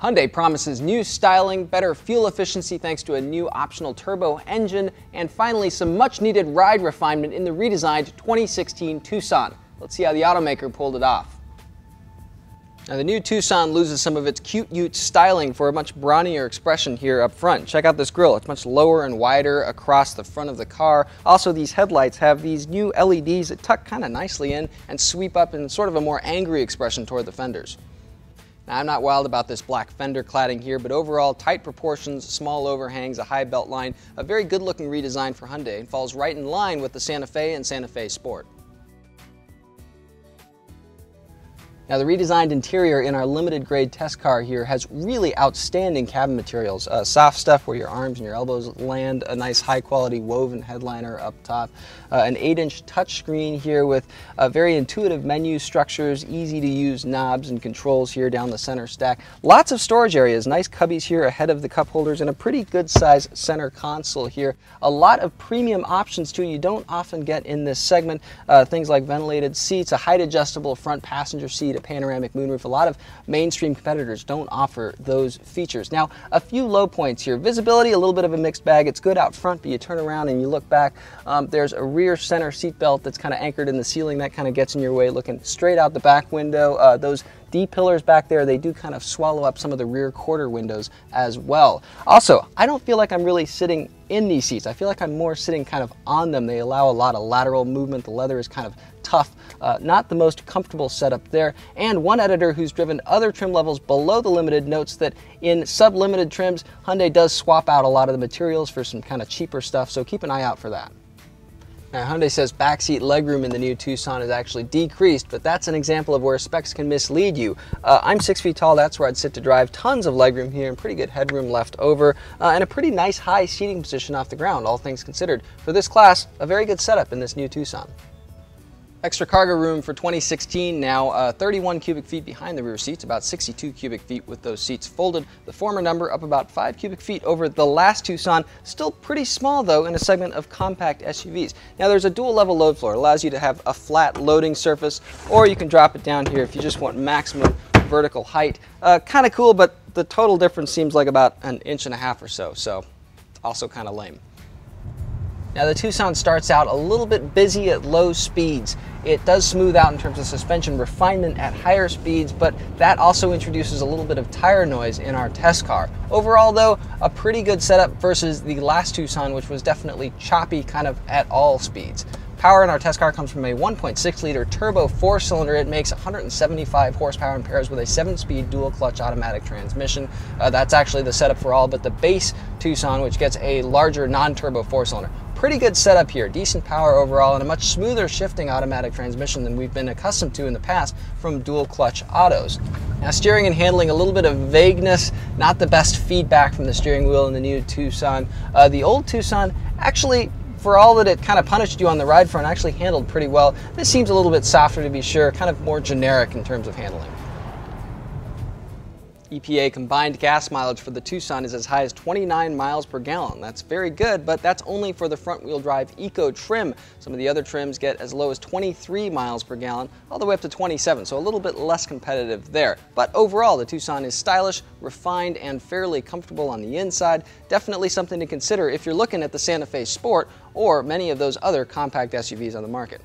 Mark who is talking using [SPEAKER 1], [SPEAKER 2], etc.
[SPEAKER 1] Hyundai promises new styling, better fuel efficiency thanks to a new optional turbo engine, and finally some much-needed ride refinement in the redesigned 2016 Tucson. Let's see how the automaker pulled it off. Now the new Tucson loses some of its cute ute styling for a much brawnier expression here up front. Check out this grille. It's much lower and wider across the front of the car. Also, these headlights have these new LEDs that tuck kind of nicely in and sweep up in sort of a more angry expression toward the fenders. Now, I'm not wild about this black fender cladding here, but overall tight proportions, small overhangs, a high belt line, a very good looking redesign for Hyundai, and falls right in line with the Santa Fe and Santa Fe Sport. Now the redesigned interior in our limited grade test car here has really outstanding cabin materials. Soft stuff where your arms and your elbows land, a nice high quality woven headliner up top, an 8-inch touchscreen here with very intuitive menu structures, easy to use knobs and controls here down the center stack. Lots of storage areas, nice cubbies here ahead of the cup holders, and a pretty good size center console here. A lot of premium options too you don't often get in this segment. Things like ventilated seats, a height adjustable front passenger seat, panoramic moonroof. A lot of mainstream competitors don't offer those features. Now, a few low points here. Visibility, a little bit of a mixed bag. It's good out front, but you turn around and you look back. There's a rear center seat belt that's kind of anchored in the ceiling. That kind of gets in your way looking straight out the back window. Those D-pillars back there, they do kind of swallow up some of the rear quarter windows as well. Also, I don't feel like I'm really sitting in these seats. I feel like I'm more sitting kind of on them. They allow a lot of lateral movement. The leather is kind of tough. Not the most comfortable setup there. And one editor who's driven other trim levels below the Limited notes that in sub-limited trims, Hyundai does swap out a lot of the materials for some kind of cheaper stuff, so keep an eye out for that. Now, Hyundai says backseat legroom in the new Tucson is actually decreased, but that's an example of where specs can mislead you. I'm 6 feet tall, that's where I'd sit to drive. Tons of legroom here and pretty good headroom left over, and a pretty nice high seating position off the ground, all things considered. For this class, a very good setup in this new Tucson. Extra cargo room for 2016 now, 31 cubic feet behind the rear seats, about 62 cubic feet with those seats folded. The former number up about 5 cubic feet over the last Tucson, still pretty small though in a segment of compact SUVs. Now there's a dual level load floor, it allows you to have a flat loading surface, or you can drop it down here if you just want maximum vertical height. Kind of cool, but the total difference seems like about 1.5 inches or so, so also kind of lame. Now the Tucson starts out a little bit busy at low speeds. It does smooth out in terms of suspension refinement at higher speeds, but that also introduces a little bit of tire noise in our test car. Overall though, a pretty good setup versus the last Tucson, which was definitely choppy kind of at all speeds. Power in our test car comes from a 1.6-liter turbo 4-cylinder. It makes 175 horsepower and pairs with a 7-speed dual-clutch automatic transmission. That's actually the setup for all but the base Tucson, which gets a larger non-turbo 4-cylinder. Pretty good setup here, decent power overall, and a much smoother shifting automatic transmission than we've been accustomed to in the past from dual-clutch autos. Now steering and handling, a little bit of vagueness, not the best feedback from the steering wheel in the new Tucson. The old Tucson actually, for all that it kind of punished you on the ride front, actually handled pretty well. This seems a little bit softer to be sure, kind of more generic in terms of handling. EPA combined gas mileage for the Tucson is as high as 29 miles per gallon. That's very good, but that's only for the front-wheel drive Eco trim. Some of the other trims get as low as 23 miles per gallon, all the way up to 27, so a little bit less competitive there. But overall, the Tucson is stylish, refined, and fairly comfortable on the inside. Definitely something to consider if you're looking at the Santa Fe Sport or many of those other compact SUVs on the market.